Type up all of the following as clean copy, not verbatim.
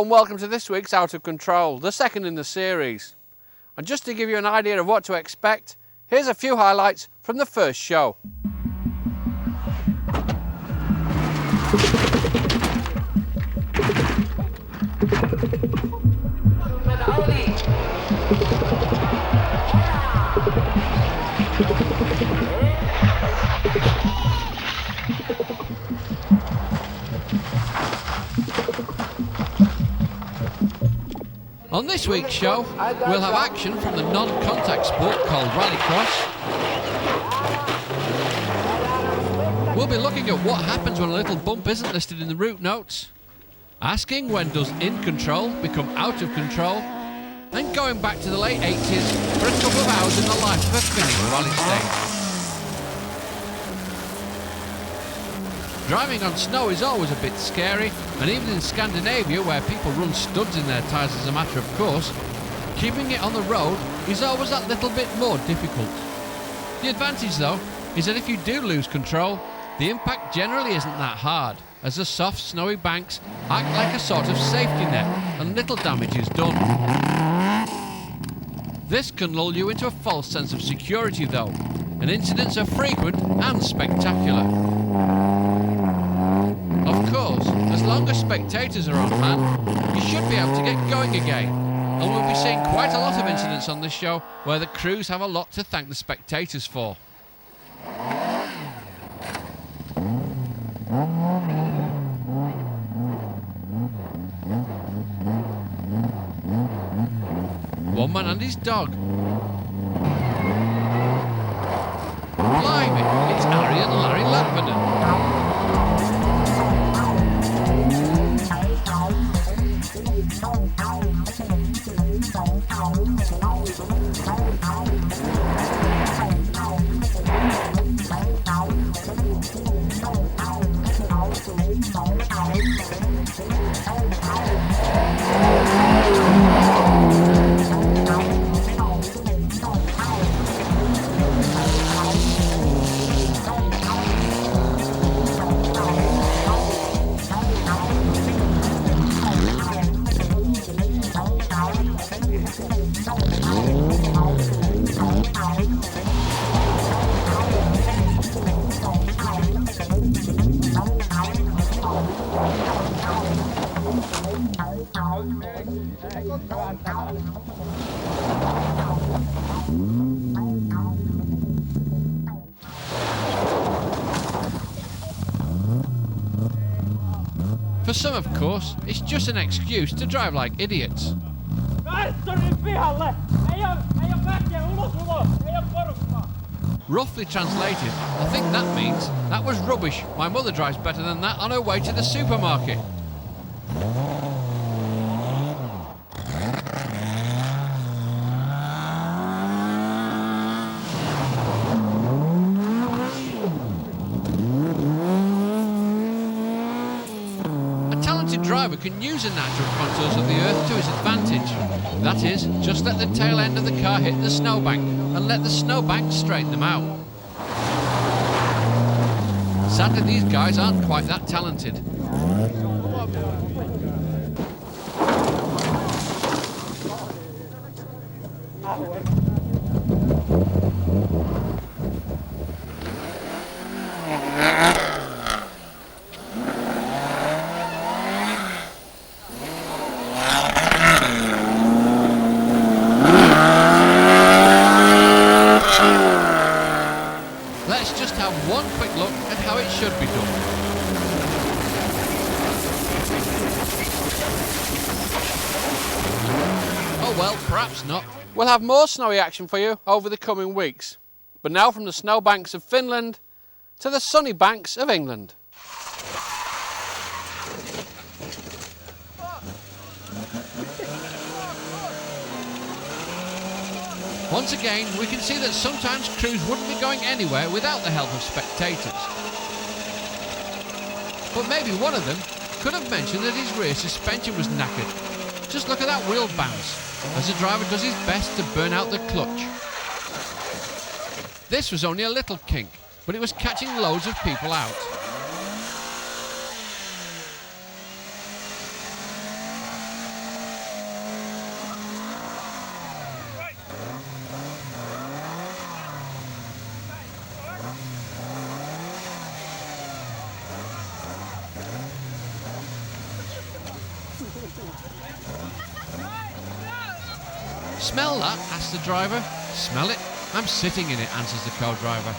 Hello and welcome to this week's Out of Control, the second in the series. And just to give you an idea of what to expect, here's a few highlights from the first show. On this week's show, we'll have action from the non-contact sport called Rallycross. We'll be looking at what happens when a little bump isn't listed in the route notes, asking when does in control become out of control, and going back to the late 80s for a couple of hours in the life of a Finnish rally stage. Driving on snow is always a bit scary, and even in Scandinavia, where people run studs in their tyres as a matter of course, keeping it on the road is always that little bit more difficult. The advantage though is that if you do lose control, the impact generally isn't that hard, as the soft snowy banks act like a sort of safety net and little damage is done. This can lull you into a false sense of security though, and incidents are frequent and spectacular. Of course, as long as spectators are on hand, you should be able to get going again, and we'll be seeing quite a lot of incidents on this show where the crews have a lot to thank the spectators for. One man and his dog. Blimey, it's Harry and Larry Latverden. For some, of course, it's just an excuse to drive like idiots. Roughly translated, I think that means, that was rubbish, my mother drives better than that on her way to the supermarket. Driver can use the natural contours of the earth to his advantage. That is, just let the tail end of the car hit the snowbank and let the snowbank straighten them out. Sadly, these guys aren't quite that talented. Let's just have one quick look at how it should be done. Oh well, perhaps not. We'll have more snowy action for you over the coming weeks. But now from the snow banks of Finland to the sunny banks of England. Once again, we can see that sometimes crews wouldn't be going anywhere without the help of spectators. But maybe one of them could have mentioned that his rear suspension was knackered. Just look at that wheel bounce, as the driver does his best to burn out the clutch. This was only a little kink, but it was catching loads of people out. smell that?" asks the driver. "Smell it? I'm sitting in it," answers the co-driver.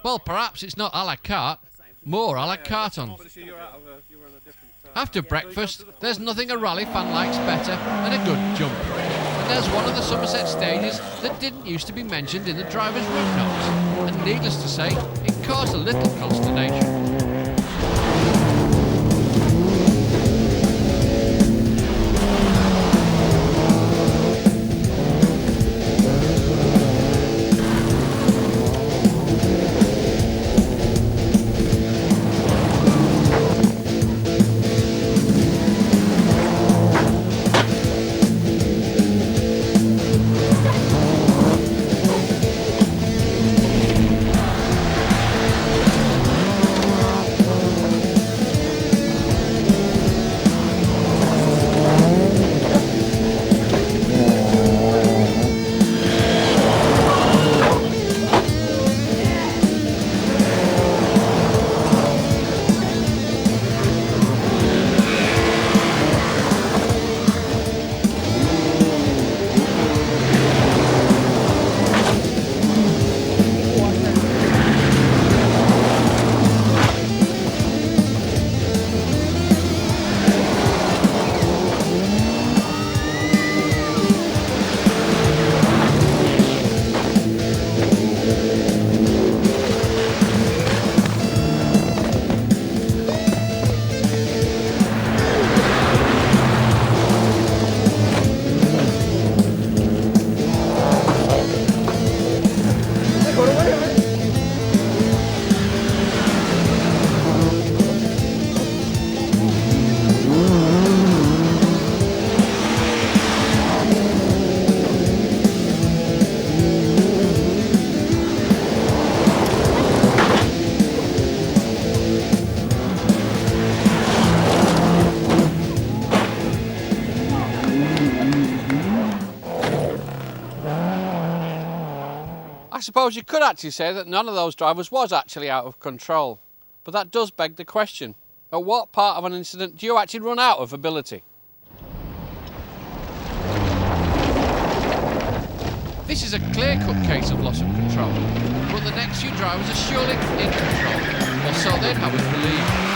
Well, perhaps it's not a la carte, more a la carton. After breakfast, there's nothing a rally fan likes better than a good jump. And there's one of the Somerset stages that didn't used to be mentioned in the driver's route notes. And needless to say, it caused a little consternation. I suppose you could actually say that none of those drivers was actually out of control. But that does beg the question, at what part of an incident do you actually run out of ability? This is a clear-cut case of loss of control, but the next few drivers are surely in control, or so they'd have us believe.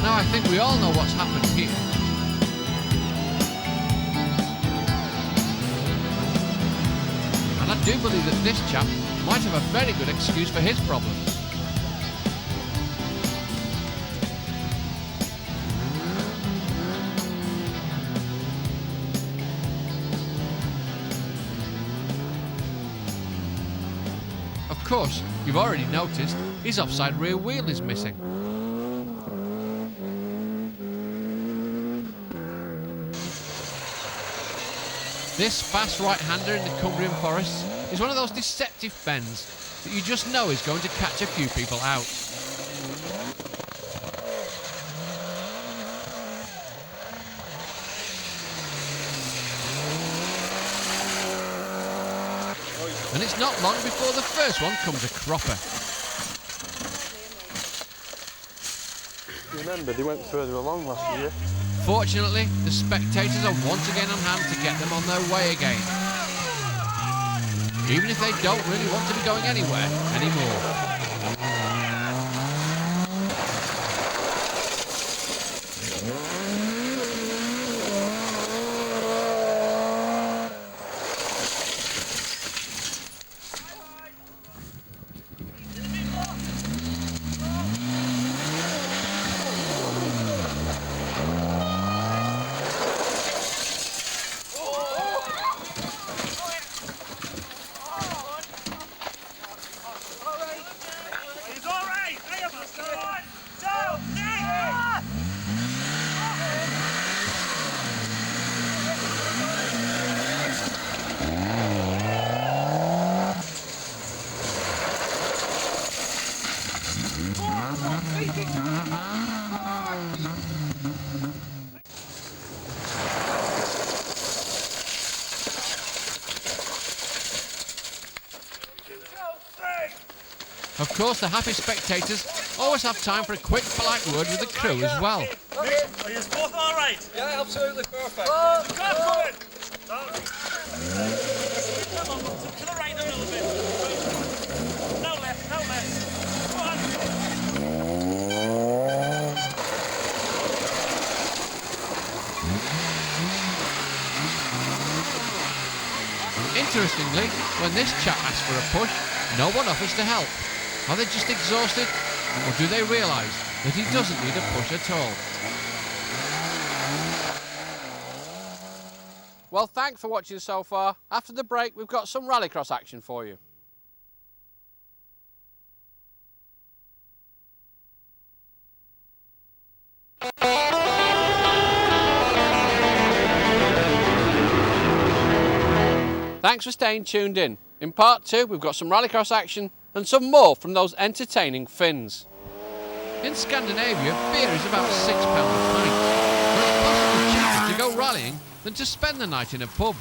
I think we all know what's happened here. And I do believe that this chap might have a very good excuse for his problems. Of course, you've already noticed his offside rear wheel is missing. This fast right-hander in the Cumbrian forests is one of those deceptive bends that you just know is going to catch a few people out. And it's not long before the first one comes a cropper. Remember, they went further along last year. Fortunately, the spectators are once again on hand to get them on their way again. Even if they don't really want to be going anywhere anymore. Of course, the happy spectators always have time for a quick, polite word with the crew as well. Are you both all right? Yeah, absolutely perfect. Come on! Come on, to the right a little bit. No left, no left. Come on. Interestingly, when this chap asks for a push, no one offers to help. Are they just exhausted, or do they realise that he doesn't need a push at all? Well, thanks for watching so far. After the break, we've got some Rallycross action for you. Thanks for staying tuned in. In part 2, we've got some Rallycross action and some more from those entertaining Finns. In Scandinavia, beer is about £6 a pint, but it's possibly cheaper to go rallying than to spend the night in a pub.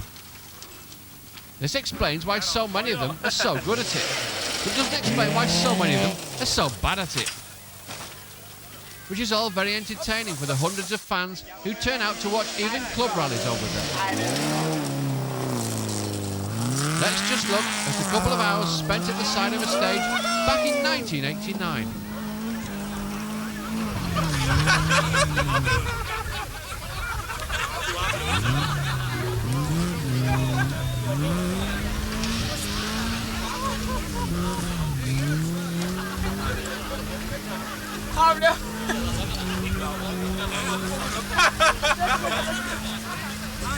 This explains why so many of them are so good at it, but doesn't explain why so many of them are so bad at it. Which is all very entertaining for the hundreds of fans who turn out to watch even club rallies over there. Let's just look at a couple of hours spent at the side of a stage back in 1989.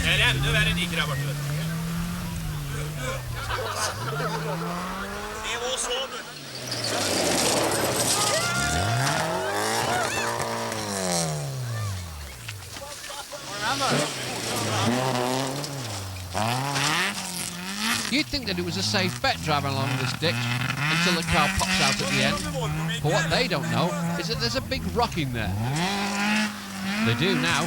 Det är ännu värre än grabbar. Det var så. You'd think that it was a safe bet driving along this ditch until the car pops out at the end. But what they don't know is that there's a big rock in there. They do now.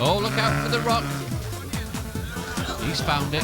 Oh, look out for the rock. He's found it.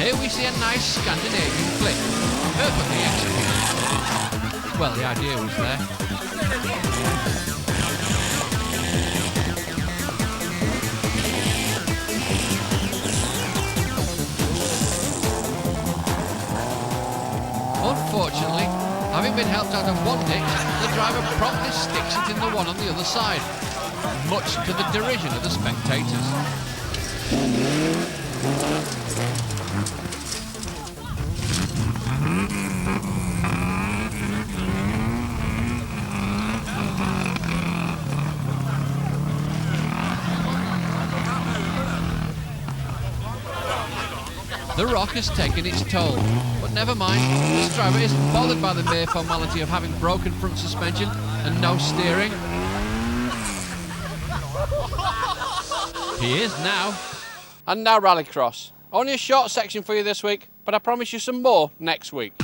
Here we see a nice Scandinavian flick, perfectly executed. Well, the idea was there. Unfortunately, having been helped out of one ditch, the driver promptly sticks it in the one on the other side, much to the derision of the spectators. The rock has taken its toll, but never mind, this driver isn't bothered by the mere formality of having broken front suspension and no steering. He is now. And now Rallycross. Only a short section for you this week, but I promise you some more next week.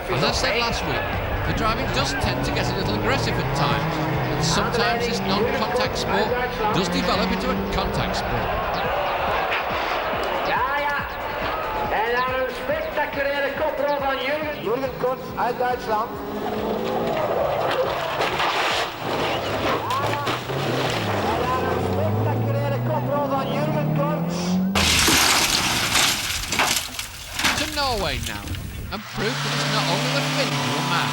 As I said last week, the driving does tend to get a little aggressive at times, and sometimes this non-contact sport does develop into a contact sport. En dan een spectaculaire koprol van Jurgen Kort uit Duitsland. En dan een spectaculaire koprol van Jurgen Kort. To Norway now, and proof that it's not only the Finns who are mad.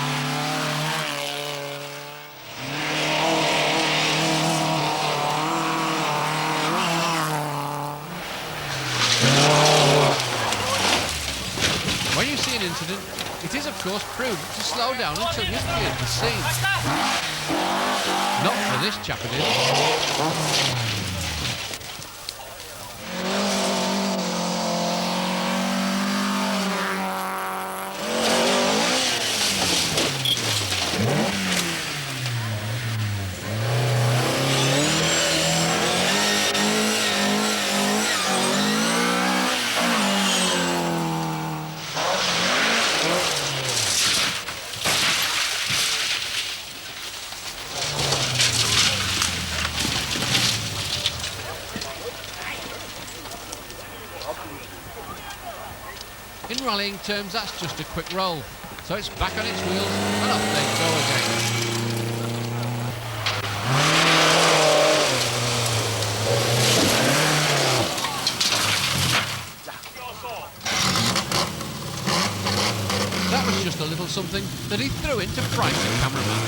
When you see an incident, it is of course prudent to slow down until you've cleared the scene. Not for this chap it is. In rallying terms, that's just a quick roll. So it's back on its wheels and off they go again. That was just a little something that he threw in to frighten the cameraman.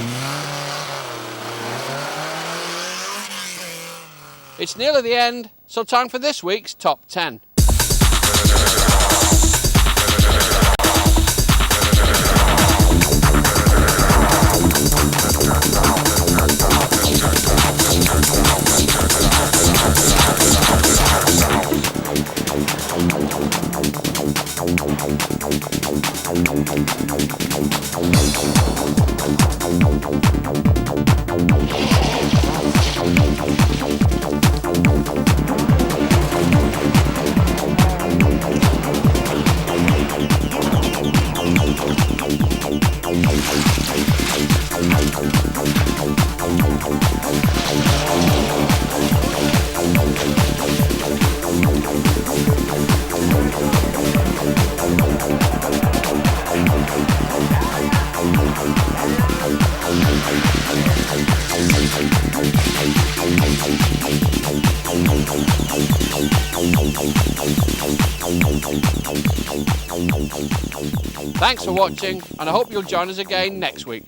It's nearly the end, so time for this week's Top 10. Thanks for watching, and I hope you'll join us again next week.